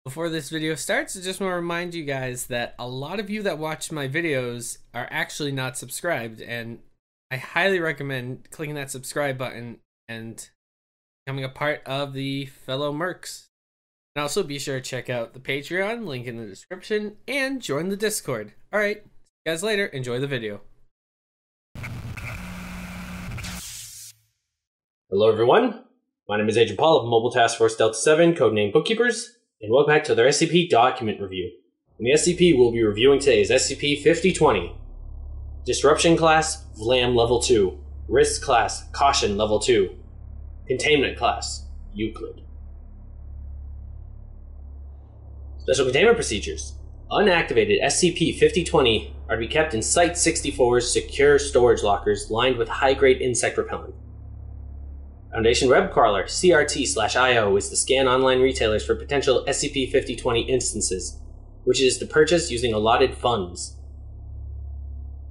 Before this video starts, I just want to remind you guys that a lot of you that watch my videos are actually not subscribed, and I highly recommend clicking that subscribe button and becoming a part of the fellow Mercs. And also be sure to check out the Patreon, link in the description, and join the Discord. Alright, see you guys later, enjoy the video. Hello everyone, my name is Agent Paul of Mobile Task Force Delta 7, codename Bookkeepers, and welcome back to their SCP document review. And the SCP we'll be reviewing today is SCP-5020. Disruption class, VLAM level 2. Risk class, Caution level 2. Containment class, Euclid. Special containment procedures. Unactivated SCP-5020 are to be kept in Site-64's secure storage lockers lined with high-grade insect repellent. Foundation web crawler CRT/IO is to scan online retailers for potential SCP-5020 instances, which it is to purchase using allotted funds.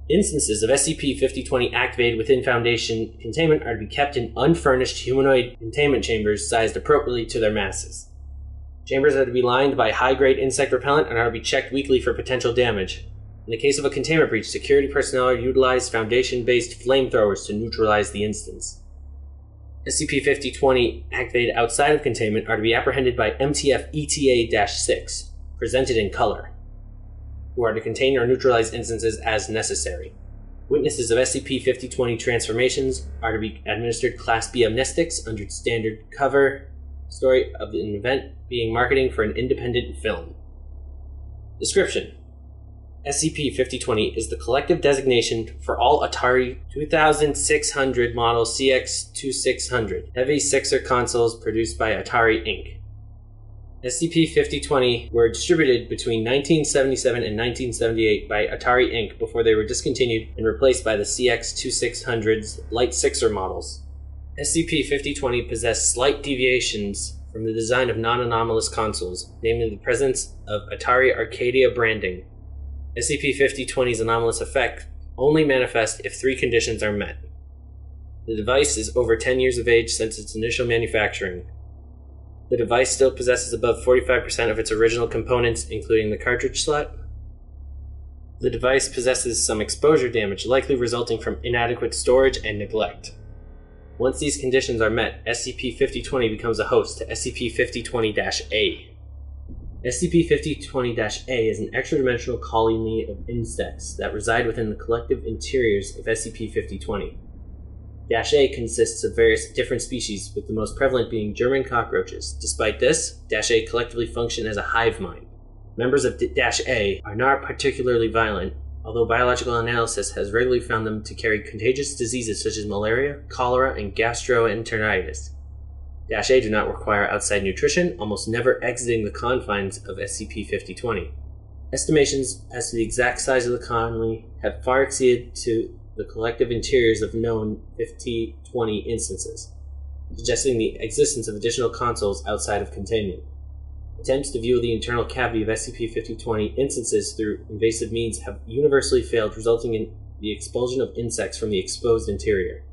Instances of SCP-5020 activated within Foundation containment are to be kept in unfurnished humanoid containment chambers sized appropriately to their masses. Chambers are to be lined by high-grade insect repellent and are to be checked weekly for potential damage. In the case of a containment breach, security personnel are to utilize Foundation-based flamethrowers to neutralize the instance. SCP-5020 activated outside of containment are to be apprehended by MTF ETA-6, presented in color, who are to contain or neutralize instances as necessary. Witnesses of SCP-5020 transformations are to be administered Class B amnestics under standard cover story of an event being marketing for an independent film. Description: SCP-5020 is the collective designation for all Atari 2600 model CX-2600 heavy sixer consoles produced by Atari Inc. SCP-5020 were distributed between 1977 and 1978 by Atari Inc. before they were discontinued and replaced by the CX-2600's light sixer models. SCP-5020 possessed slight deviations from the design of non-anomalous consoles, namely the presence of Atari Arcadia branding. SCP-5020's anomalous effect only manifests if three conditions are met. The device is over 10 years of age since its initial manufacturing. The device still possesses above 45% of its original components, including the cartridge slot. The device possesses some exposure damage, likely resulting from inadequate storage and neglect. Once these conditions are met, SCP-5020 becomes a host to SCP-5020-A. SCP-5020-A is an extra-dimensional colony of insects that reside within the collective interiors of SCP-5020. -A consists of various different species, with the most prevalent being German cockroaches. Despite this, -A collectively function as a hive mind. Members of -A are not particularly violent, although biological analysis has regularly found them to carry contagious diseases such as malaria, cholera, and gastroenteritis. -A do not require outside nutrition, almost never exiting the confines of SCP-5020. Estimations as to the exact size of the colony have far exceeded to the collective interiors of known 5020 instances, suggesting the existence of additional consoles outside of containment. Attempts to view the internal cavity of SCP-5020 instances through invasive means have universally failed, resulting in the expulsion of insects from the exposed interior.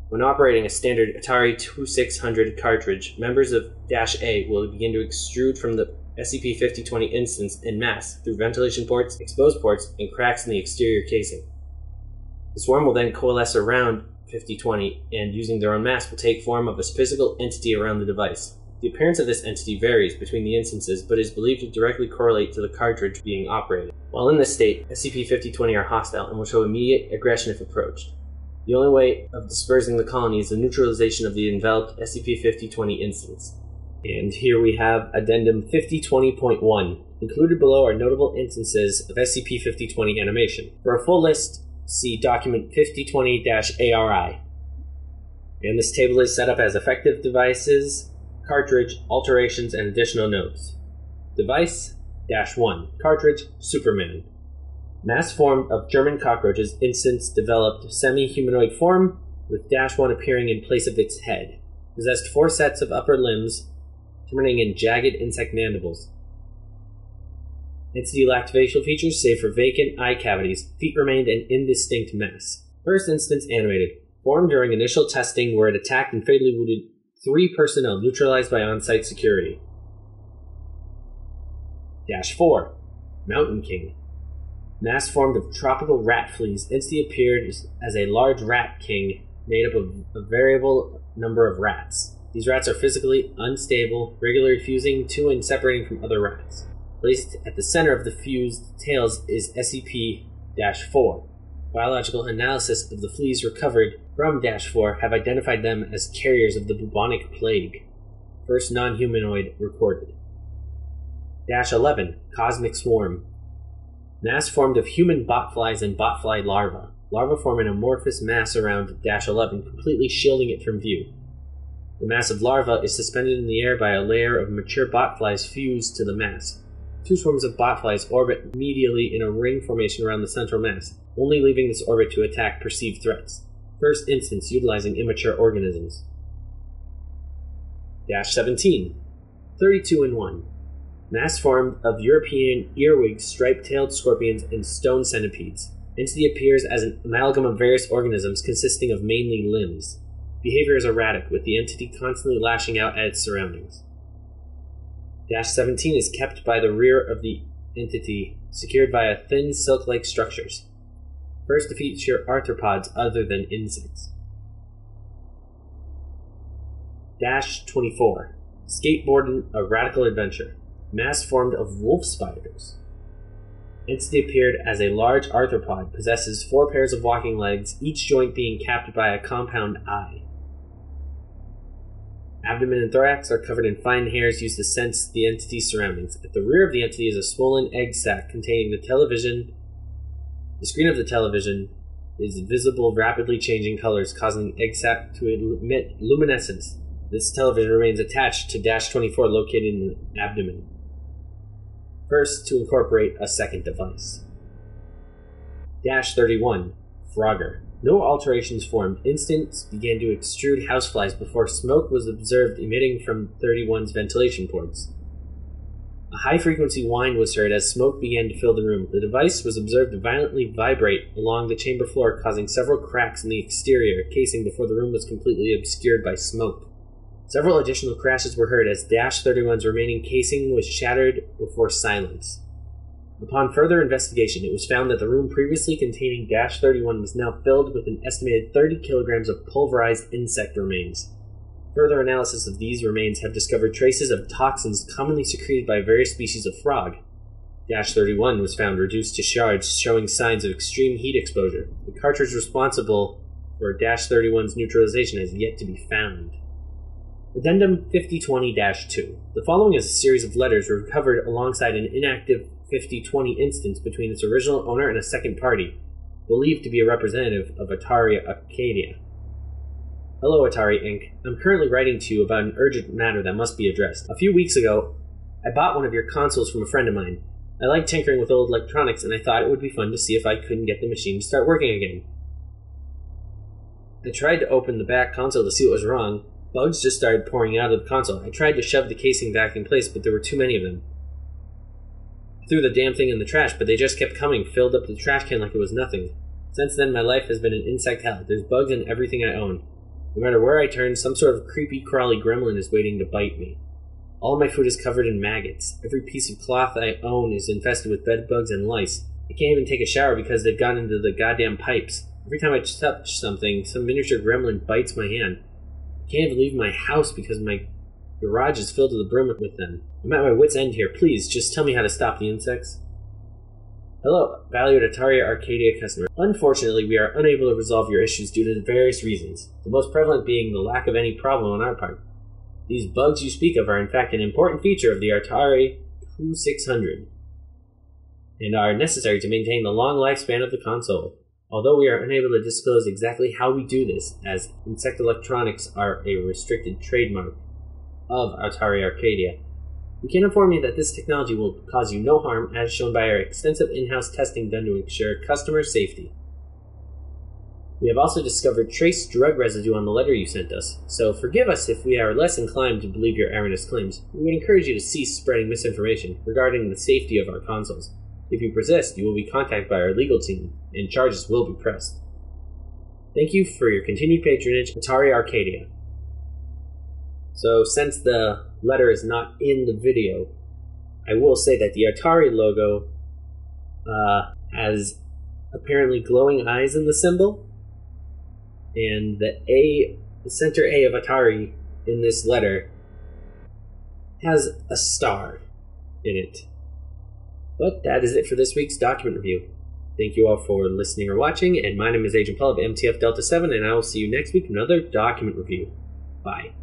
When operating a standard Atari 2600 cartridge, members of -A will begin to extrude from the SCP-5020 instance en masse through ventilation ports, exposed ports, and cracks in the exterior casing. The swarm will then coalesce around 5020 and, using their own mass, will take form of a physical entity around the device. The appearance of this entity varies between the instances, but is believed to directly correlate to the cartridge being operated. While in this state, SCP-5020 are hostile and will show immediate aggression if approached. The only way of dispersing the colony is the neutralization of the enveloped SCP-5020 instance. And here we have Addendum 5020.1. Included below are notable instances of SCP-5020 animation. For a full list, see document 5020-ARI. And this table is set up as effective devices, cartridge, alterations, and additional notes. Device -1. Cartridge, Superman. Mass formed of German cockroaches, instance developed semi-humanoid form, with -1 appearing in place of its head. Possessed 4 sets of upper limbs, terminating in jagged insect mandibles. Entity lacked facial features save for vacant eye cavities. Feet remained an indistinct mess. First instance animated. Formed during initial testing where it attacked and fatally wounded 3 personnel neutralized by on-site security. -4. Mountain King. Mass formed of tropical rat fleas, instantly appeared as a large rat king made up of a variable number of rats. These rats are physically unstable, regularly fusing to and separating from other rats. Placed at the center of the fused tails is SCP-4. Biological analysis of the fleas recovered from -4 have identified them as carriers of the bubonic plague. First non-humanoid recorded. -11. Cosmic Swarm. Mass formed of human botflies and botfly larvae. Larvae form an amorphous mass around -11, completely shielding it from view. The mass of larvae is suspended in the air by a layer of mature botflies fused to the mass. Two swarms of botflies orbit medially in a ring formation around the central mass, only leaving this orbit to attack perceived threats. First instance utilizing immature organisms. -17. 32-in-1. Mass formed of European earwig, striped-tailed scorpions, and stone centipedes. Entity appears as an amalgam of various organisms consisting of mainly limbs. Behavior is erratic, with the entity constantly lashing out at its surroundings. -17 is kept by the rear of the entity, secured via thin silk-like structures. First to feature arthropods other than insects. -24. Skateboarding a Radical Adventure. Mass formed of wolf spiders. Entity appeared as a large arthropod, possesses 4 pairs of walking legs, each joint being capped by a compound eye. Abdomen and thorax are covered in fine hairs used to sense the entity's surroundings. At the rear of the entity is a swollen egg sac containing the television. The screen of the television is visible, rapidly changing colors, causing the egg sac to emit luminescence. This television remains attached to -24 located in the abdomen. First to incorporate a second device. -31. Frogger. No alterations formed. Instance began to extrude houseflies before smoke was observed emitting from 31's ventilation ports. A high-frequency whine was heard as smoke began to fill the room. The device was observed to violently vibrate along the chamber floor, causing several cracks in the exterior casing before the room was completely obscured by smoke. Several additional crashes were heard as -31's remaining casing was shattered before silence. Upon further investigation, it was found that the room previously containing -31 was now filled with an estimated 30 kilograms of pulverized insect remains. Further analysis of these remains have discovered traces of toxins commonly secreted by various species of frog. -31 was found reduced to shards, showing signs of extreme heat exposure. The cartridge responsible for -31's neutralization has yet to be found. Addendum 5020-2. The following is a series of letters recovered alongside an inactive 5020 instance between its original owner and a second party, believed to be a representative of Atari Arcadia. Hello, Atari Inc. I'm currently writing to you about an urgent matter that must be addressed. A few weeks ago, I bought one of your consoles from a friend of mine. I like tinkering with old electronics, and I thought it would be fun to see if I couldn't get the machine to start working again. I tried to open the back console to see what was wrong. Bugs just started pouring out of the console. I tried to shove the casing back in place, but there were too many of them. I threw the damn thing in the trash, but they just kept coming, filled up the trash can like it was nothing. Since then, my life has been an insect hell. There's bugs in everything I own. No matter where I turn, some sort of creepy, crawly gremlin is waiting to bite me. All of my food is covered in maggots. Every piece of cloth I own is infested with bed bugs and lice. I can't even take a shower because they've gone into the goddamn pipes. Every time I touch something, some miniature gremlin bites my hand. I can't even leave my house because my garage is filled to the brim with them. I'm at my wit's end here. Please, just tell me how to stop the insects. Hello, valued Atari Arcadia customer. Unfortunately, we are unable to resolve your issues due to various reasons, the most prevalent being the lack of any problem on our part. These bugs you speak of are in fact an important feature of the Atari 2600 and are necessary to maintain the long lifespan of the console. Although we are unable to disclose exactly how we do this, as insect electronics are a restricted trademark of Atari Arcadia, we can inform you that this technology will cause you no harm, as shown by our extensive in-house testing done to ensure customer safety. We have also discovered trace drug residue on the letter you sent us, so forgive us if we are less inclined to believe your erroneous claims. We would encourage you to cease spreading misinformation regarding the safety of our consoles. If you persist, you will be contacted by our legal team, and charges will be pressed. Thank you for your continued patronage, Atari Arcadia. So, since the letter is not in the video, I will say that the Atari logo has apparently glowing eyes in the symbol, and the center A of Atari in this letter has a star in it. But that is it for this week's document review. Thank you all for listening or watching, and my name is Agent Paul of MTF Delta 7, and I will see you next week in another document review. Bye.